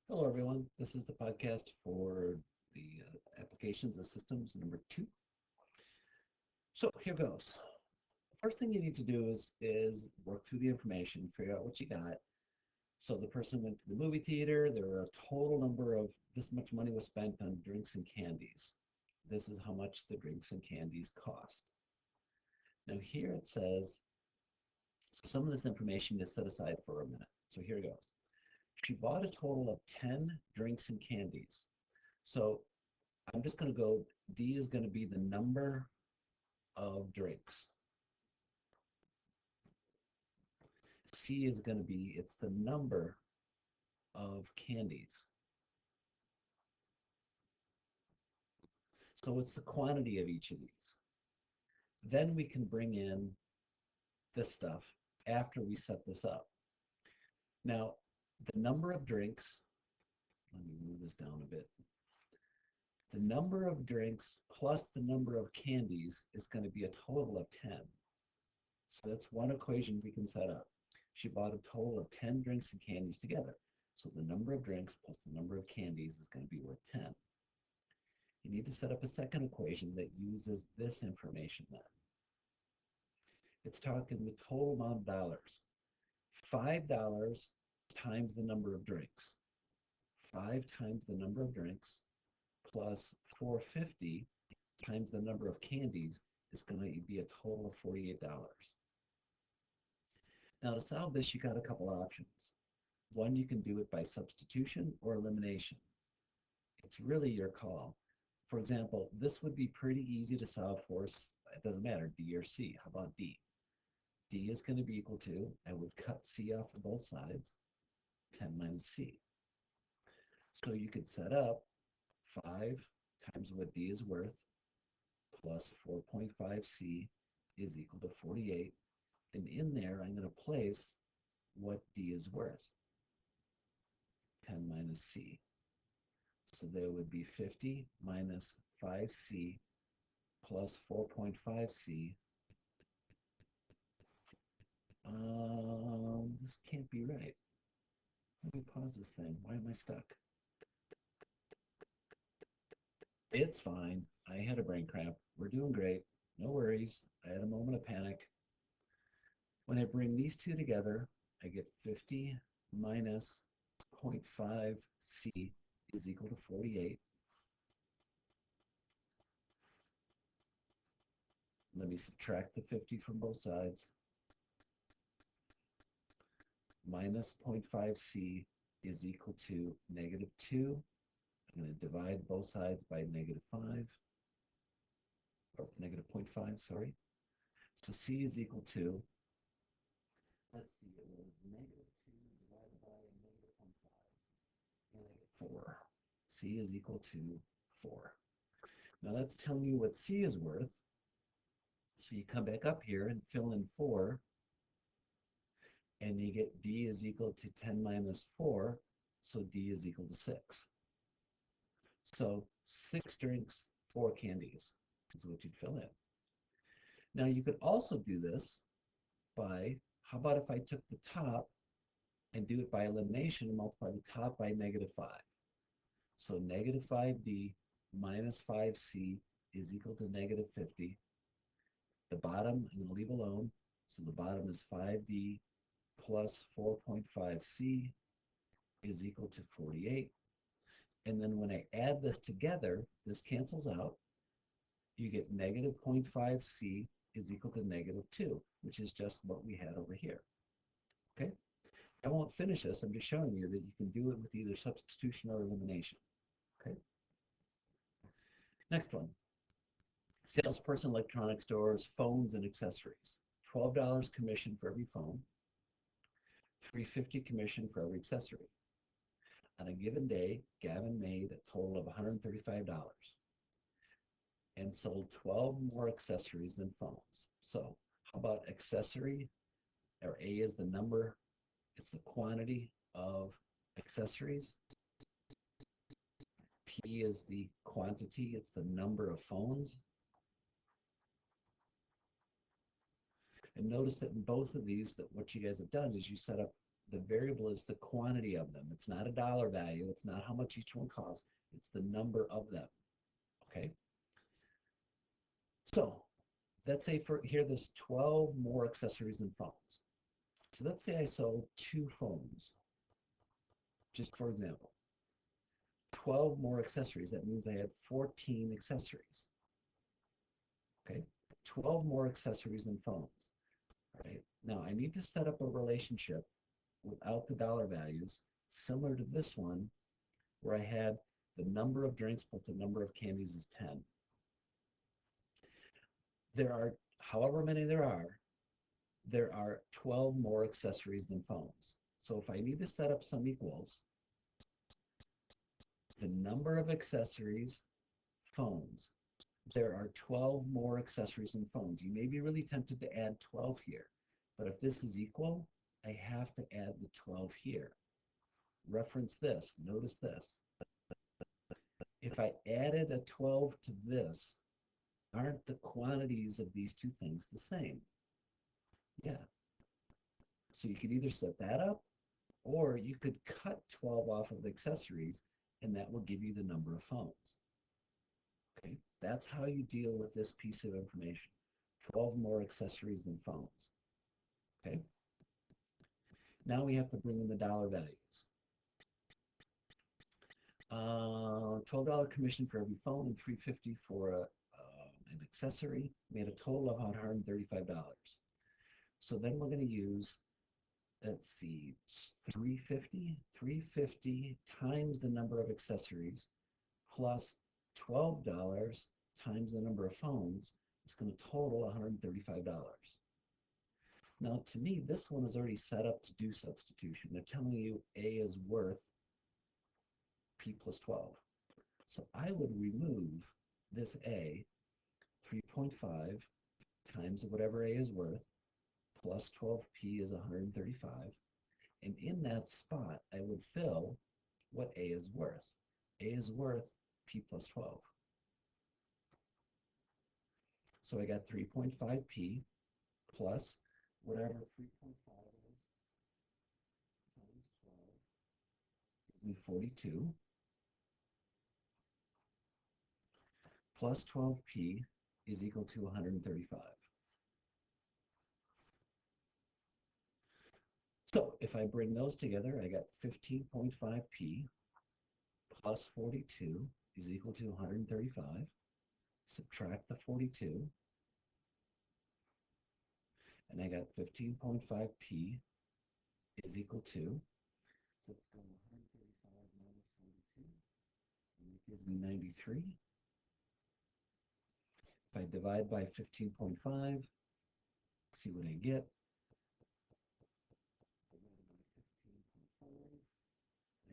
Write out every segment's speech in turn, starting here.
Hello, everyone. This is the podcast for the applications and systems number 2. So here goes. First thing you need to do is work through the information, figure out what you got. So the person went to the movie theater. There were a total number of this much money was spent on drinks and candies. This is how much the drinks and candies cost. Now here it says, so some of this information is set aside for a minute. So here goes. She bought a total of 10 drinks and candies. So I'm just going to go, D is going to be the number of drinks. C is going to be, it's the number of candies. So it's the quantity of each of these. Then we can bring in this stuff after we set this up. Now, the number of drinks, let me move this down a bit. The number of drinks plus the number of candies is going to be a total of 10. So that's one equation we can set up. She bought a total of 10 drinks and candies together. So the number of drinks plus the number of candies is going to be worth 10. You need to set up a second equation that uses this information then. It's talking the total amount of dollars. $5 times the number of drinks. 5 times the number of drinks plus 450 times the number of candies is going to be a total of $48. Now to solve this, you got a couple options. One, you can do it by substitution or elimination. It's really your call. For example, this would be pretty easy to solve for. It doesn't matter, D or C. How about D? D is going to be equal to, I would cut C off of both sides, 10 minus C. So you could set up 5 times what D is worth plus 4.5C is equal to 48. And in there, I'm going to place what D is worth, 10 minus C. So there would be 50 minus 5C plus 4.5C. This can't be right. Let me pause this thing. Why am I stuck? It's fine. I had a brain cramp. We're doing great. No worries. I had a moment of panic. When I bring these two together, I get 50 minus 0.5C is equal to 48. Let me subtract the 50 from both sides. Minus 0.5C is equal to negative 2. I'm going to divide both sides by negative 5, or negative 0.5, sorry. So C is equal to, let's see, it was negative 2 divided by negative 0.5, and I get 4. C is equal to 4. Now that's telling you what C is worth. So you come back up here and fill in 4, and you get D is equal to 10 minus 4, so D is equal to 6. So 6 drinks, 4 candies is what you'd fill in. Now you could also do this by, how about if I took the top and do it by elimination and multiply the top by negative 5. So negative 5D minus 5C is equal to negative 50. The bottom I'm going to leave alone. So the bottom is 5D plus 4.5C is equal to 48. And then when I add this together, this cancels out. You get negative 0.5C is equal to negative 2, which is just what we had over here. Okay? I won't finish this. I'm just showing you that you can do it with either substitution or elimination. Okay? Next one. Salesperson, electronic stores, phones and accessories. $12 commission for every phone. $3.50 commission for every accessory. On a given day, Gavin made a total of $135 and sold 12 more accessories than phones. So how about accessory, or A is the number, it's the quantity of accessories. P is the quantity, it's the number of phones. And notice that in both of these, that what you guys have done is you set up The variable is the quantity of them. It's not a dollar value. It's not how much each one costs. It's the number of them. Okay. So let's say for here, there's 12 more accessories than phones. So let's say I sold 2 phones, just for example. 12 more accessories. That means I had 14 accessories. Okay. 12 more accessories than phones. All right. Now I need to set up a relationship without the dollar values, similar to this one, where I had the number of drinks plus the number of candies is 10. There are, however many there are 12 more accessories than phones. So if I need to set up some equals, the number of accessories, phones, there are 12 more accessories than phones. You may be really tempted to add 12 here, but if this is equal, I have to add the 12 here. Reference this, notice this. If I added a 12 to this, aren't the quantities of these two things the same? Yeah. So you could either set that up, or you could cut 12 off of accessories, and that will give you the number of phones. Okay, that's how you deal with this piece of information. 12 more accessories than phones. Okay. Now we have to bring in the dollar values. $12 commission for every phone and $3.50 for an accessory made a total of $135. So then we're going to use, let's see, 350 times the number of accessories plus $12 times the number of phones is going to total $135. Now, to me, this one is already set up to do substitution. They're telling you A is worth P plus 12. So I would remove this A, 3.5 times whatever A is worth, plus 12P is 135. And in that spot, I would fill what A is worth. A is worth P plus 12. So I got 3.5P plus whatever 3.5 is times 12, gives me 42, plus 12P is equal to 135. So if I bring those together, I got 15.5P plus 42 is equal to 135. Subtract the 42, and I got 15.5P is equal to, let's go 135 minus 42, and it gives me 93. If I divide by 15.5, see what I get.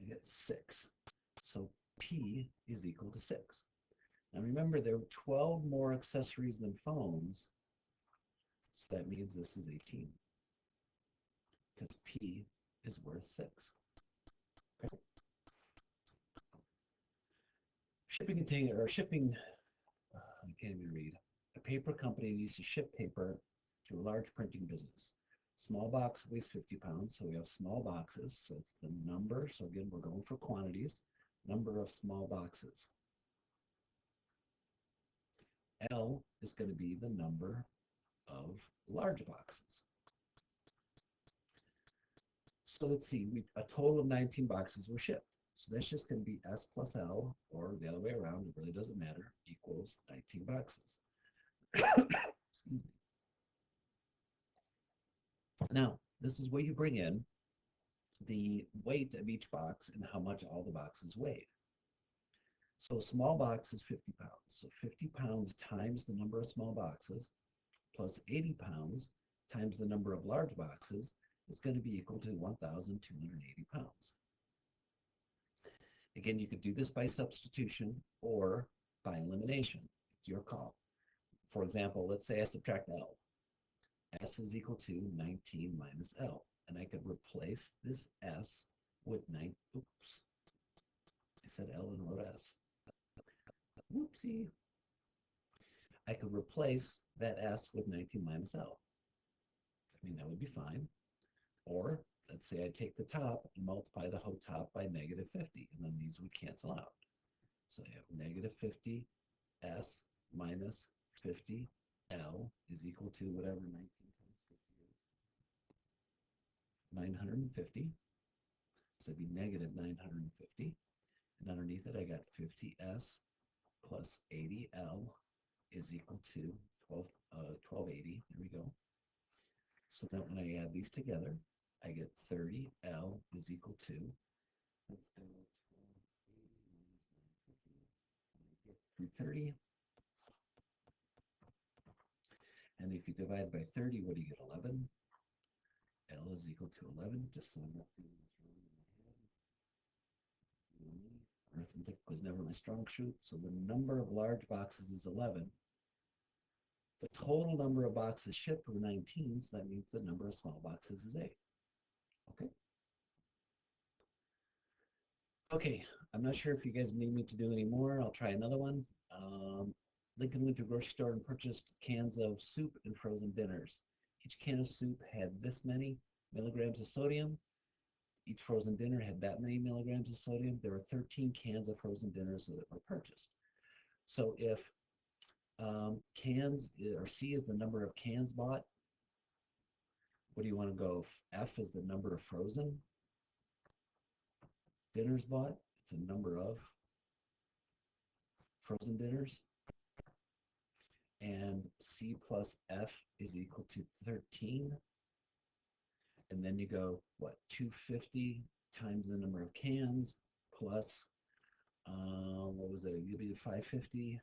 I get 6. So P is equal to 6. Now remember, there were 12 more accessories than phones, so that means this is 18, because P is worth 6. Okay. Shipping container, or shipping, I can't even read. A paper company needs to ship paper to a large printing business. Small box weighs 50 pounds, so we have small boxes. So it's the number. So again, we're going for quantities. Number of small boxes. L is going to be the number of large boxes. So let's see, a total of 19 boxes were shipped. So that's just going to be S plus L, or the other way around, it really doesn't matter, equals 19 boxes. Excuse me. Now, this is where you bring in the weight of each box and how much all the boxes weigh. So a small box is 50 pounds. So 50 pounds times the number of small boxes plus 80 pounds times the number of large boxes is going to be equal to 1,280 pounds. Again, you could do this by substitution or by elimination. It's your call. For example, let's say I subtract L. S is equal to 19 minus L. And I could replace this S with 9. Oops. I said L and wrote S. Whoopsie. I could replace that S with 19 minus L. I mean, that would be fine. Or let's say I take the top and multiply the whole top by negative 50, and then these would cancel out. So I have negative 50 S minus 50 L is equal to whatever 19 times 50 is, 950. So it'd be negative 950. And underneath it, I got 50S plus 80L is equal to 1280. There we go. So then when I add these together, I get 30L is equal to, let's go 1280 minus 950. And I get 330. And if you divide by 30, what do you get? 11. L is equal to 11, just so I'm not doing this wrong in my head. Arithmetic was never my strong suit, so the number of large boxes is 11. The total number of boxes shipped were 19, so that means the number of small boxes is 8. Okay. Okay, I'm not sure if you guys need me to do any more. I'll try another one. Lincoln went to a grocery store and purchased cans of soup and frozen dinners. Each can of soup had this many milligrams of sodium. Each frozen dinner had that many milligrams of sodium. There were 13 cans of frozen dinners that were purchased. So if cans, or C is the number of cans bought, what do you want to go? F is the number of frozen dinners bought. It's a number of frozen dinners. And C plus F is equal to 13. And then you go, what, 250 times the number of cans plus, what was it? You'll be 550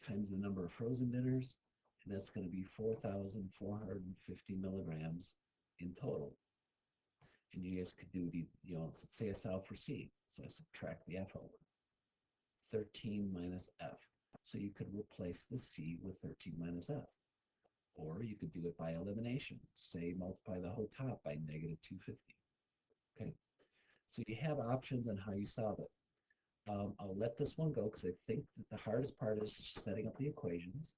times the number of frozen dinners. And that's going to be 4,450 milligrams in total. And you guys could do the, let's say I solve for C. So I subtract the F over. 13 minus F. So you could replace the C with 13 minus F. Or you could do it by elimination. Say multiply the whole top by negative 250. Okay, so you have options on how you solve it. I'll let this one go because I think that the hardest part is setting up the equations.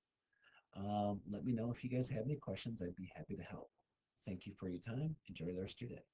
Let me know if you guys have any questions. I'd be happy to help. Thank you for your time. Enjoy the rest of your day.